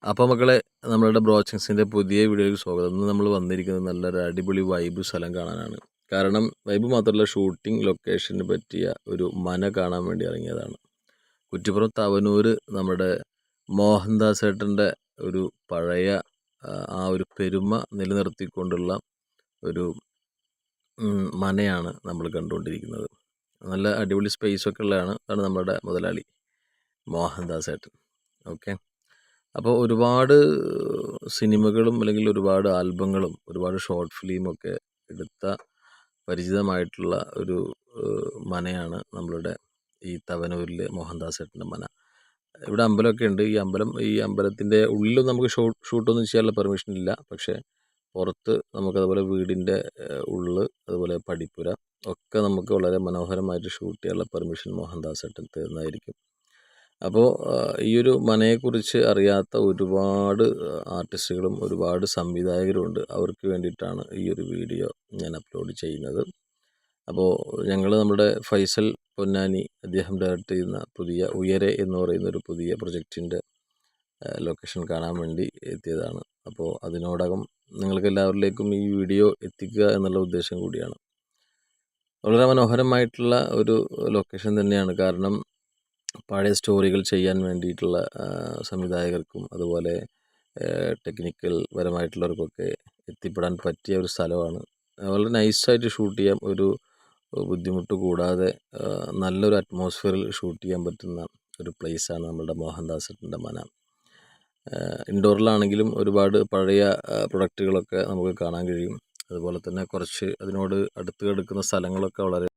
അപ്പോൾ മക്കളെ, നമ്മളുടെ ബ്രോച്ചിങ്സിൻ്റെ പുതിയ വീഡിയോയിലേക്ക് സ്വാഗതം. ഇന്ന് നമ്മൾ വന്നിരിക്കുന്നത് നല്ലൊരു അടിപൊളി വൈബ് സ്ഥലം കാണാനാണ്. കാരണം വൈബ് മാത്രമല്ല, ഷൂട്ടിംഗ് ലൊക്കേഷന് പറ്റിയ ഒരു മന കാണാൻ വേണ്ടി ഇറങ്ങിയതാണ്. കുറ്റിപ്പുറം തവനൂർ നമ്മുടെ മോഹൻദാസ് ഏട്ടൻ്റെ ഒരു പഴയ ആ ഒരു പെരുമ നിലനിർത്തിക്കൊണ്ടുള്ള ഒരു മനയാണ് നമ്മൾ കണ്ടുകൊണ്ടിരിക്കുന്നത്. നല്ല അടിപൊളി സ്പേസൊക്കെ ഉള്ളതാണ്. അതാണ് നമ്മുടെ മുതലാളി മോഹൻദാസ് ഏട്ടൻ. ഓക്കെ, അപ്പോൾ ഒരുപാട് സിനിമകളും അല്ലെങ്കിൽ ഒരുപാട് ആൽബങ്ങളും ഒരുപാട് ഷോർട്ട് ഫിലിമൊക്കെ എടുത്ത പരിചിതമായിട്ടുള്ള ഒരു മനയാണ് നമ്മളുടെ ഈ തവനൂരിലെ മോഹൻദാസ് ഏട്ടൻ്റെ മന. ഇവിടെ അമ്പലമൊക്കെ ഉണ്ട്. ഈ അമ്പലത്തിൻ്റെ ഉള്ളിൽ നമുക്ക് ഷൂട്ടൊന്നും ചെയ്യാനുള്ള പെർമിഷൻ ഇല്ല. പക്ഷേ പുറത്ത് നമുക്കതുപോലെ വീടിൻ്റെ ഉള്ളിൽ, അതുപോലെ പടിപ്പുര ഒക്കെ നമുക്ക് വളരെ മനോഹരമായിട്ട് ഷൂട്ട് ചെയ്യാനുള്ള പെർമിഷൻ മോഹൻദാസ് ഏട്ടൻ തരുന്നതായിരിക്കും. അപ്പോൾ ഈ ഒരു മനയെക്കുറിച്ച് അറിയാത്ത ഒരുപാട് ആർട്ടിസ്റ്റുകളും ഒരുപാട് സംവിധായകരും ഉണ്ട്. അവർക്ക് വേണ്ടിയിട്ടാണ് ഈ ഒരു വീഡിയോ ഞാൻ അപ്ലോഡ് ചെയ്യുന്നത്. അപ്പോൾ ഞങ്ങൾ നമ്മുടെ ഫൈസൽ പൊന്നാനി അദ്ദേഹം ഡയറക്റ്റ് ചെയ്യുന്ന പുതിയ ഉയരെ എന്ന് പറയുന്ന ഒരു പുതിയ പ്രൊജക്റ്റിൻ്റെ ലൊക്കേഷൻ കാണാൻ വേണ്ടി എത്തിയതാണ്. അപ്പോൾ അതിനോടകം നിങ്ങൾക്ക് എല്ലാവരിലേക്കും ഈ വീഡിയോ എത്തിക്കുക എന്നുള്ള ഉദ്ദേശം കൂടിയാണ്. വളരെ മനോഹരമായിട്ടുള്ള ഒരു ലൊക്കേഷൻ തന്നെയാണ്. കാരണം പഴയ സ്റ്റോറികൾ ചെയ്യാൻ വേണ്ടിയിട്ടുള്ള സംവിധായകർക്കും അതുപോലെ ടെക്നിക്കൽ പരമായിട്ടുള്ളവർക്കൊക്കെ എത്തിപ്പെടാൻ പറ്റിയ ഒരു സ്ഥലമാണ്. വളരെ നൈസായിട്ട് ഷൂട്ട് ചെയ്യാം, ഒരു ബുദ്ധിമുട്ട് കൂടാതെ നല്ലൊരു അറ്റ്മോസ്ഫിയറിൽ ഷൂട്ട് ചെയ്യാൻ പറ്റുന്ന ഒരു പ്ലേസാണ് നമ്മുടെ മോഹൻദാസിൻ്റെ മന. ഇൻഡോറിലാണെങ്കിലും ഒരുപാട് പഴയ പ്രൊഡക്റ്റുകളൊക്കെ നമുക്ക് കാണാൻ കഴിയും. അതുപോലെ തന്നെ കുറച്ച് അതിനോട് അടുത്ത് കിടക്കുന്ന സ്ഥലങ്ങളൊക്കെ വളരെ